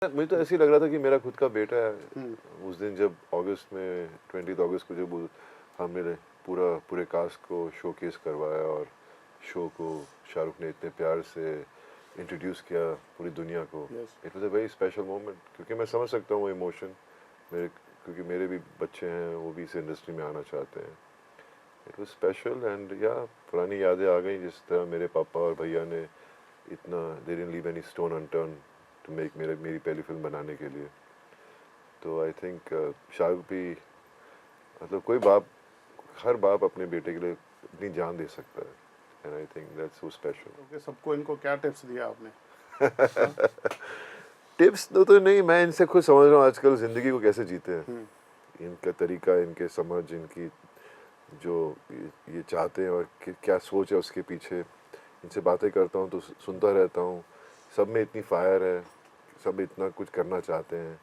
मुझे तो ऐसे ही लग रहा था कि मेरा खुद का बेटा है। उस दिन जब अगस्त में 20 अगस्त को जब हमने पूरे कास्ट को शोकेस करवाया और शो को शाहरुख ने इतने प्यार से इंट्रोड्यूस किया पूरी दुनिया को, it was a very special moment. क्योंकि मैं समझ सकता हूँ वो इमोशन मेरे, क्योंकि मेरे भी बच्चे हैं, वो भी इस इंडस्ट्री में आना चाहते हैं। इट वाज स्पेशल एंड या पुरानी यादें आ गई, जिस तरह मेरे पापा और भैया ने इतना they didn't leave any stone unturned to make मेरी पहली फिल्म बनाने के लिए। तो आई थिंक शाहरुख भी, मतलब कोई बाप, हर बाप अपने बेटे के लिए अपनी जान दे सकता है, and I think that's so special. Okay, सबको इनको क्या टिप्स दिया आपने? टिप्स तो नहीं, मैं इनसे खुद समझ रहा हूँ आजकल ज़िंदगी को कैसे जीते हैं। इनका तरीका, इनके समझ, इनकी जो ये चाहते हैं और क्या सोच है उसके पीछे, इनसे बातें करता हूँ तो सुनता रहता हूँ। सब में इतनी फायर है, सब इतना कुछ करना चाहते हैं,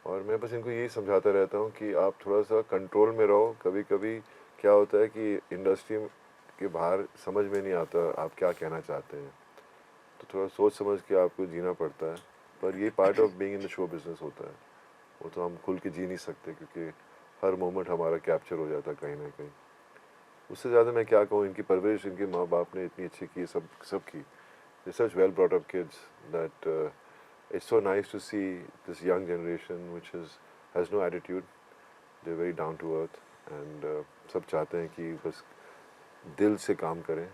और मैं बस इनको यही समझाता रहता हूँ कि आप थोड़ा सा कंट्रोल में रहो। कभी कभी क्या होता है कि इंडस्ट्री के बाहर समझ में नहीं आता आप क्या कहना चाहते हैं, तो थोड़ा सोच समझ के आपको जीना पड़ता है। पर ये part of being in the show business होता है, वो तो हम खुल के जी नहीं सकते, क्योंकि हर मोमेंट हमारा कैप्चर हो जाता है कहीं ना कहीं। उससे ज़्यादा मैं क्या कहूँ, इनकी परवरिश इनके माँ बाप ने इतनी अच्छी की, सब की। They're such well brought up kids that it's so nice to see this young generation which has no attitude. They're very down to earth and सब चाहते हैं कि बस दिल से काम करें,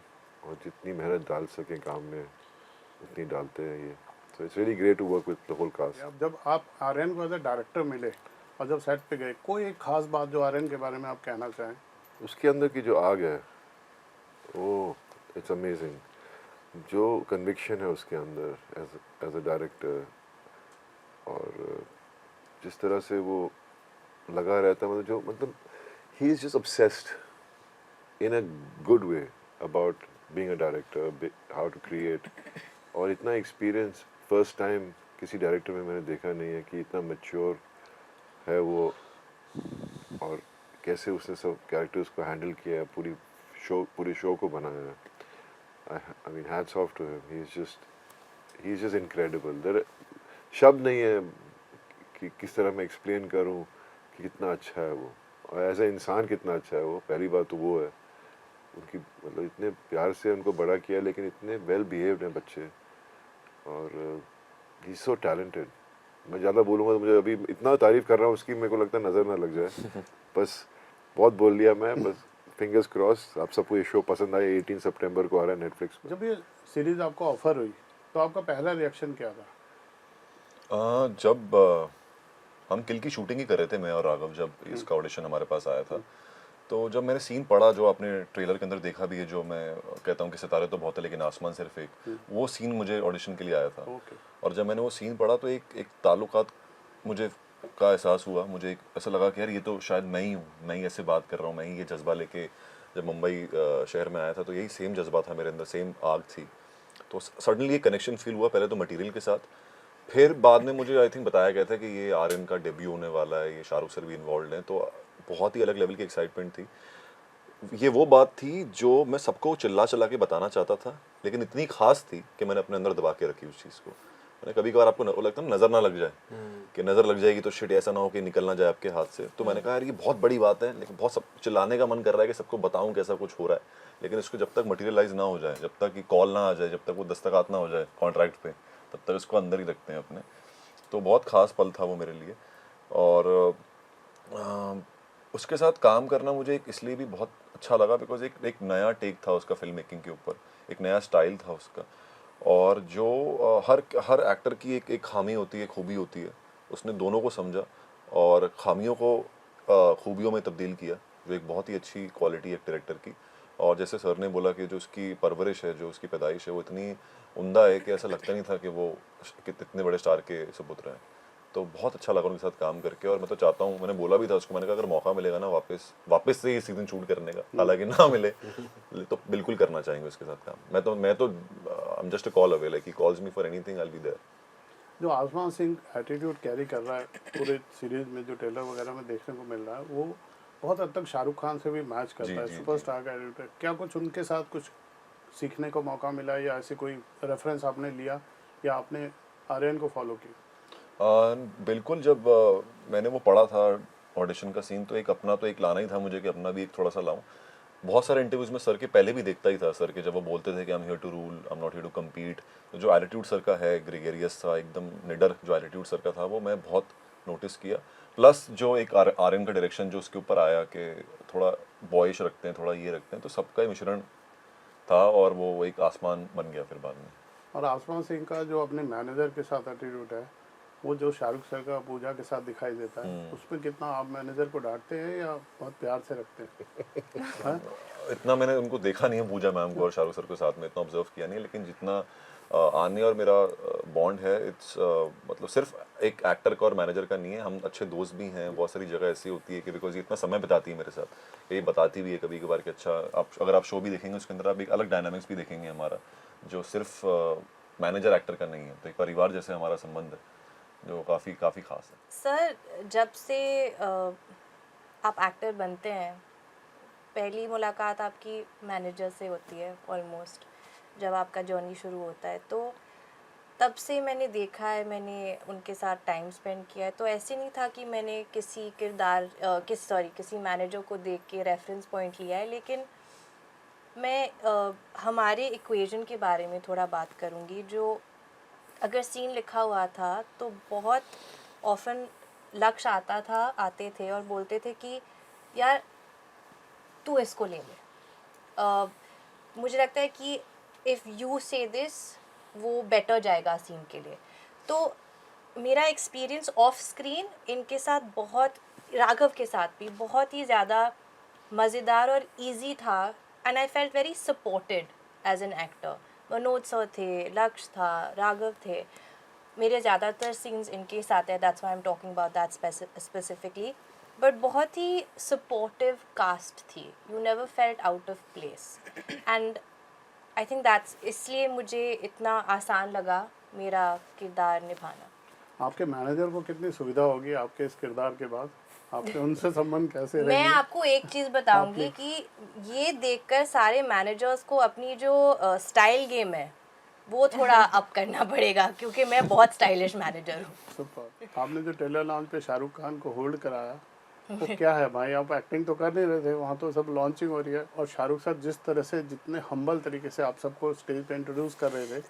और जितनी मेहनत डाल सकें काम में उतनी डालते हैं ये। So it's really great to work with the whole cast. अब जब आप आर्यन को एज ए डायरेक्टर मिले और जब सेट पे गए, कोई एक खास बात जो आर्यन के बारे में आप कहना चाहें? उसके अंदर की जो आग है, वो इट्स अमेजिंग। जो कन्विक्शन है उसके अंदर एज अ डायरेक्टर, और जिस तरह से वो लगा रहता है, मतलब ही is just obsessed in a good way about being a director, how to create। और इतना एक्सपीरियंस फर्स्ट टाइम किसी डायरेक्टर में मैंने देखा नहीं है कि इतना मैच्योर है वो, और कैसे उसने सब कैरेक्टर्स को हैंडल किया है, पूरी शो को बनाया है। I mean hats off to him, he is just incredible. There शब्द नहीं है कि किस तरह मैं एक्सप्लेन करूं कि कितना अच्छा है वो, और एज ए इंसान कितना अच्छा है वो। पहली बात तो वो है, उनकी मतलब इतने प्यार से उनको बड़ा किया, लेकिन इतने वेल बिहेव्ड हैं बच्चे, और ही सो टैलेंटेड। मैं ज़्यादा बोलूँगा तो मुझे अभी इतना तारीफ़ कर रहा हूँ उसकी, मेरे को लगता है नज़र ना लग जाए। बस बहुत बोल लिया मैं, बस फिंगर्स क्रॉस आप सबको ये शो पसंद आए। 18 सितंबर को आ रहा है नेटफ्लिक्स पर। जब ये सीरीज आपको ऑफर हुई तो आपका पहला रिएक्शन क्या था? जब हम किल की शूटिंग ही कर रहे थे, मैं और राघव, जब इसका ऑडिशन हमारे पास आया था, तो जब मैंने सीन पढ़ा, जो आपने ट्रेलर के अंदर देखा भी है, जो मैं कहता हूँ कि सितारे तो बहुत है लेकिन आसमान सिर्फ एक, वो सीन मुझे ऑडिशन के लिए आया था। ओके। और जब मैंने वो सीन पढ़ा तो एक ताल्लुकात मुझे का एहसास हुआ। मुझे एक ऐसा लगा कि यार ये तो शायद मैं ही हूँ, मैं ही ऐसे बात कर रहा हूँ, मैं ही ये जज्बा लेके जब मुंबई शहर में आया था तो यही सेम जज्बा था मेरे अंदर, सेम आग थी। तो सडनली ये कनेक्शन फील हुआ, पहले तो मटेरियल के साथ, फिर बाद में मुझे आई थिंक बताया गया था कि ये आर्यन का डेब्यू होने वाला है, ये शाहरुख सर भी इन्वॉल्व हैं, तो बहुत ही अलग लेवल की एक्साइटमेंट थी। ये वो बात थी जो मैं सबको चिल्ला चिल्ला के बताना चाहता था, लेकिन इतनी खास थी कि मैंने अपने अंदर दबा के रखी उस चीज़ को। मैंने कभी कभार आपको लगता है नज़र ना लग जाए, कि नज़र लग जाएगी तो शिट ऐसा ना हो कि निकल ना जाए आपके हाथ से। तो मैंने कहा यार ये बहुत बड़ी बात है, लेकिन बहुत सब चिल्लाने का मन कर रहा है कि सबको बताऊं कैसा कुछ हो रहा है, लेकिन इसको जब तक मटेरियलाइज ना हो जाए, जब तक कि कॉल ना आ जाए, जब तक वो दस्तखत ना हो जाए कॉन्ट्रैक्ट पे, तब तक इसको अंदर ही रखते हैं अपने। तो बहुत ख़ास पल था वो मेरे लिए। और उसके साथ काम करना मुझे इसलिए भी बहुत अच्छा लगा बिकॉज एक नया टेक था उसका फिल्म मेकिंग के ऊपर, एक नया स्टाइल था उसका। और जो हर एक्टर की एक खामी होती है, खूबी होती है, उसने दोनों को समझा और खामियों को खूबियों में तब्दील किया, जो एक बहुत ही अच्छी क्वालिटी है एक डायरेक्टर की। और जैसे सर ने बोला कि जो उसकी परवरिश है, जो उसकी पैदाइश है, वो इतनी उम्दा है कि ऐसा लगता नहीं था कि वो इतने बड़े स्टार के सुपुत्र हैं। तो बहुत अच्छा लगा उनके साथ काम करके। और मैं तो चाहता हूँ, मैंने बोला भी था उसको, मैंने कहा अगर मौका मिलेगा ना वापस से ये सीजन शूट करने का, हालांकि ना मिले तो बिल्कुल करना चाहेंगे उसके साथ काम। मैं तो I am just a call away, like he calls me for anything, I will be there. जो आसमान सिंह एटीट्यूड कैरी कर रहा है पूरे सीरीज में, जो ट्रेलर वगैरह में देखने को मिल रहा है, वो बहुत हद तक शाहरुख खान से भी मैच जी करता है, जी जी। सुपरस्टार का एटीट्यूड। क्या कुछ उनके साथ कुछ सीखने को मौका मिला, या ऐसे कोई रेफरेंस आपने लिया, या आपने आर्यन को फॉलो किया? बिल्कुल, जब मैंने वो पढ़ा था ऑडिशन का सीन, तो एक अपना तो एक लाना ही था मुझे कि अपना भी एक थोड़ा सा लाऊं। बहुत सारे इंटरव्यूज में सर के पहले भी देखता ही था, सर के जब वो बोलते थे कि I am here to rule, I am not here to compete. तो जो एटीट्यूड सर का है, ग्रेगरियस था एकदम, निडर जो एटीट्यूड सर का था, वो मैं बहुत नोटिस किया। प्लस जो एक आर्यन का डायरेक्शन जो उसके ऊपर आया कि थोड़ा बॉयिश रखते हैं, थोड़ा ये रखते हैं, तो सबका ही मिश्रण था और वो एक आसमान बन गया फिर बाद में। और आसमान सिंह का जो अपने मैनेजर के साथ एटीट्यूड है, वो जो शाहरुख सर का पूजा के साथ दिखाई देता है, उसमें कितना आप मैनेजर को डांटते हैं या बहुत प्यार से रखते हैं? हाँ? इतना मैंने उनको देखा नहीं है, पूजा मैम को और शाहरुख सर के साथ में इतना ऑब्जर्व किया नहीं है, लेकिन जितना आने और मेरा बॉन्ड है, इट्स मतलब सिर्फ एक एक्टर का और मैनेजर का नहीं है, हम अच्छे दोस्त भी हैं। बहुत सारी जगह ऐसी होती है कि बिकॉज ये इतना समय बिताती है मेरे साथ, ये बताती भी है कभी कभार कि अच्छा, आप अगर आप शो भी देखेंगे उसके अंदर आप एक अलग डायनामिक्स भी देखेंगे हमारा, जो सिर्फ मैनेजर एक्टर का नहीं है। तो एक परिवार जैसे हमारा संबंध है जो काफ़ी काफ़ी खास है। सर, जब से आप एक्टर बनते हैं, पहली मुलाकात आपकी मैनेजर से होती है ऑलमोस्ट, जब आपका जर्नी शुरू होता है, तो तब से मैंने देखा है, मैंने उनके साथ टाइम स्पेंड किया है। तो ऐसे नहीं था कि मैंने किसी किसी मैनेजर को देख के रेफरेंस पॉइंट लिया है, लेकिन मैं हमारे इक्वेशन के बारे में थोड़ा बात करूँगी। जो अगर सीन लिखा हुआ था तो बहुत ऑफन लक्ष्य आते थे और बोलते थे कि यार तू इसको ले ले। मुझे लगता है कि इफ़ यू से दिस, वो बेटर जाएगा सीन के लिए। तो मेरा एक्सपीरियंस ऑफ स्क्रीन इनके साथ बहुत, राघव के साथ भी बहुत ही ज़्यादा मज़ेदार और इजी था, and I felt very supported as an actor. Manoj sir थे, लक्ष्य था, राघव थे, मेरे ज़्यादातर सीन्स इनके साथ है, that's why I am talking about that specifically. But बहुत ही सपोर्टिव कास्ट थी, you never felt out of place, and I think that's, इसलिए मुझे इतना आसान लगा मेरा किरदार निभाना। आपके मैनेजर को कितनी सुविधा होगी आपके इस किरदार के बाद? आपके उनसे संबंध कैसे मैं रहेंगे? आपको एक चीज़ बताऊंगी आपने- कि ये देखकर सारे मैनेजर्स को अपनी जो स्टाइल गेम है वो थोड़ा अप करना पड़ेगा, क्योंकि मैं बहुत स्टाइलिश मैनेजर हूँ। सुपर। आपने जो टेलर लॉन्च पे शाहरुख खान को होल्ड कराया, वो क्या है भाई? आप एक्टिंग तो कर नहीं रहे थे, वहाँ तो सब लॉन्चिंग हो रही है, और शाहरुख साहब जिस तरह से, जितने हम्बल तरीके से आप सबको स्टेज पे इंट्रोड्यूस कर रहे थे,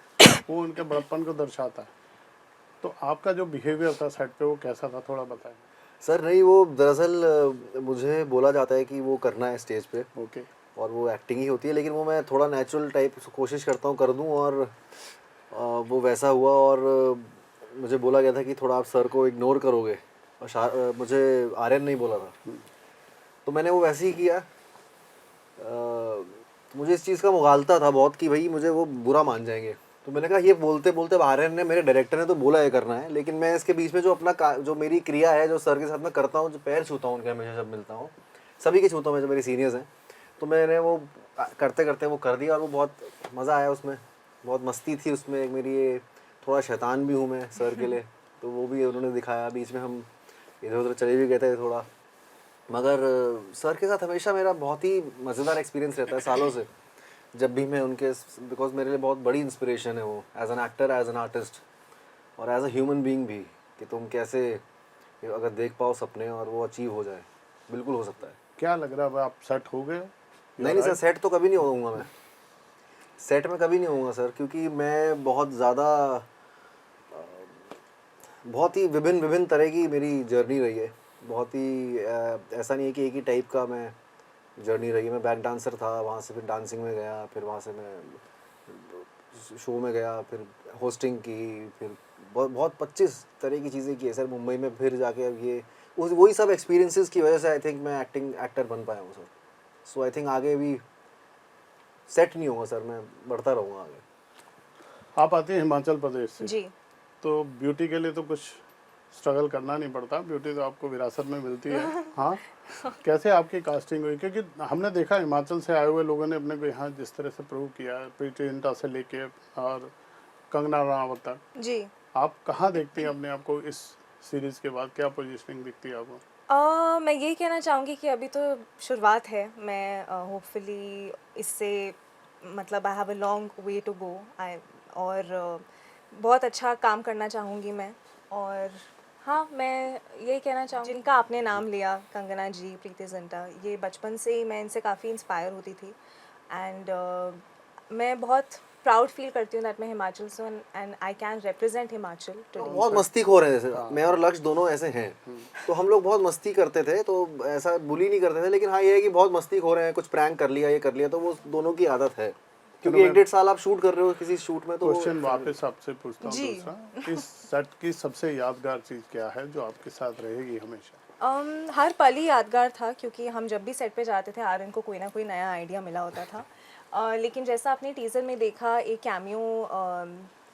वो उनके बड़प्पन को दर्शाता है। तो आपका जो बिहेवियर था सेट पे, वो कैसा था, थोड़ा बताएं। सर नहीं, वो दरअसल मुझे बोला जाता है कि वो करना है स्टेज पे, ओके। और वो एक्टिंग ही होती है, लेकिन वो मैं थोड़ा नेचुरल टाइप कोशिश करता हूँ कर दूँ, और वो वैसा हुआ। और मुझे बोला गया था कि थोड़ा आप सर को इग्नोर करोगे, और मुझे आर्यन नहीं बोला था, तो मैंने वो वैसे ही किया। मुझे इस चीज़ का मुगालता था बहुत कि भाई मुझे वो बुरा मान जाएंगे, तो मैंने कहा ये बोलते बोलते आर्यन ने, मेरे डायरेक्टर ने तो बोला ये करना है, लेकिन मैं इसके बीच में जो जो मेरी क्रिया है, जो सर के साथ मैं करता हूँ, जो पैर छूता हूँ उनके हमेशा जब मिलता हूँ, सभी के छूता हूँ मैं, जो मेरे सीनियर्स हैं, तो मैंने वो करते करते वो कर दिया, और वो बहुत मज़ा आया उसमें, बहुत मस्ती थी उसमें। एक मेरी ये थोड़ा शैतान भी हूँ मैं सर के लिए, तो वो भी उन्होंने दिखाया। बीच में हम इधर उधर चले भी गए थे थोड़ा, मगर सर के साथ हमेशा मेरा बहुत ही मज़ेदार एक्सपीरियंस रहता है सालों से, जब भी मैं उनके, बिकॉज मेरे लिए बहुत बड़ी इंस्पिरेशन है वो, as an actor, as an artist, और एज अ ह्यूमन बीइंग भी, कि तुम कैसे अगर देख पाओ सपने और वो अचीव हो जाए, बिल्कुल हो सकता है। क्या लग रहा है भाई, आप सेट हो गए? नहीं नहीं सर, सेट तो कभी नहीं होऊंगा मैं, सेट में कभी नहीं होऊंगा सर, क्योंकि मैं बहुत ज़्यादा, बहुत ही विभिन्न विभिन्न तरह की मेरी जर्नी रही है। बहुत ही ऐसा नहीं है कि एक ही टाइप का मैं जर्नी रही है। मैं बैक डांसर था, वहाँ से फिर डांसिंग में गया, फिर वहाँ से मैं शो में गया, फिर होस्टिंग की, फिर बहुत बहुत 25 तरह की चीज़ें की है सर मुंबई में। फिर जाके अब ये वही सब एक्सपीरियंसेस की वजह से आई थिंक मैं एक्टर बन पाया हूँ सर। सो आई थिंक आगे भी सेट नहीं होगा सर, मैं बढ़ता रहूँगा आगे। आप आते हैं हिमाचल प्रदेश से, जी, तो ब्यूटी के लिए तो कुछ स्ट्रगल करना नहीं पड़ता, ब्यूटी तो आपको विरासत में मिलती है। हाँ, कैसे आपकी कास्टिंग हुई? क्योंकि हमने देखा हिमाचल से आए हुए लोगों ने अपने को यहाँ जिस तरह से प्रूव किया है, प्रीति जिंटा से लेके और कंगना रनावत तक, जी। आप कहाँ देखती हैं अपने आप को इस सीरीज़ के बाद? क्या पोजीशनिंग दिखती है आपको? मैं यही कहना चाहूँगी कि अभी तो शुरुआत है। मैं होपफुली इससे, मतलब I have a long way to go. और बहुत अच्छा काम करना चाहूँगी मैं, और हाँ, मैं यही कहना चाहूँगी जिनका आपने नाम लिया, कंगना जी, प्रीति जिंटा, ये बचपन से ही मैं इनसे काफ़ी इंस्पायर होती थी एंड मैं बहुत प्राउड फील करती हूँ दैट मैं हिमाचल से हूँ and I can represent Himachal today. बहुत मस्तीखोर है, जैसे मैं और लक्ष्य दोनों ऐसे हैं, तो हम लोग बहुत मस्ती करते थे, तो ऐसा बुली नहीं करते थे, लेकिन हाँ ये है कि बहुत मस्तीखोर हैं, कुछ प्रैंक कर लिया, ये कर लिया, तो वो दोनों की आदत है, क्योंकि 1-1.5 साल आप शूट कर रहे हो किसी शूट में, तो क्वेश्चन वापस आपसे पूछता हूँ जी। दूसरा, इस सेट की सबसे यादगार चीज़ क्या है जो आपके साथ रहेगी हमेशा? हर पल ही यादगार था क्योंकि हम जब भी सेट पे जाते थे आर्यन को कोई ना कोई नया आइडिया मिला होता था। लेकिन जैसा आपने टीज़र में देखा एक कैमियो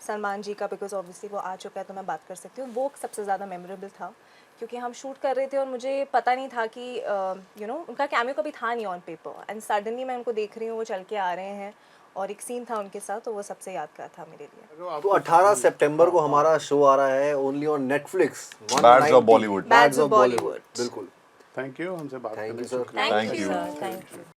सलमान जी का, बिकॉज ऑब्वियसली वो आ चुका है तो मैं बात कर सकती हूँ, वो सबसे ज़्यादा मेमोरेबल था क्योंकि हम शूट कर रहे थे और मुझे पता नहीं था कि उनका कैमियो कभी था नहीं ऑन पेपर एंड सडनली मैं उनको देख रही हूँ, वो चल के आ रहे हैं और एक सीन था उनके साथ, तो वो सबसे यादगार था मेरे लिए। तो 18 सितंबर को हमारा शो आ रहा है only on Netflix, Bads of Bollywood. Bads of Bollywood। बिल्कुल। थैंक यू, हमसे बात Thank करने you, sir. शुक्रिया। Thank Thank you you. Sir, thank you.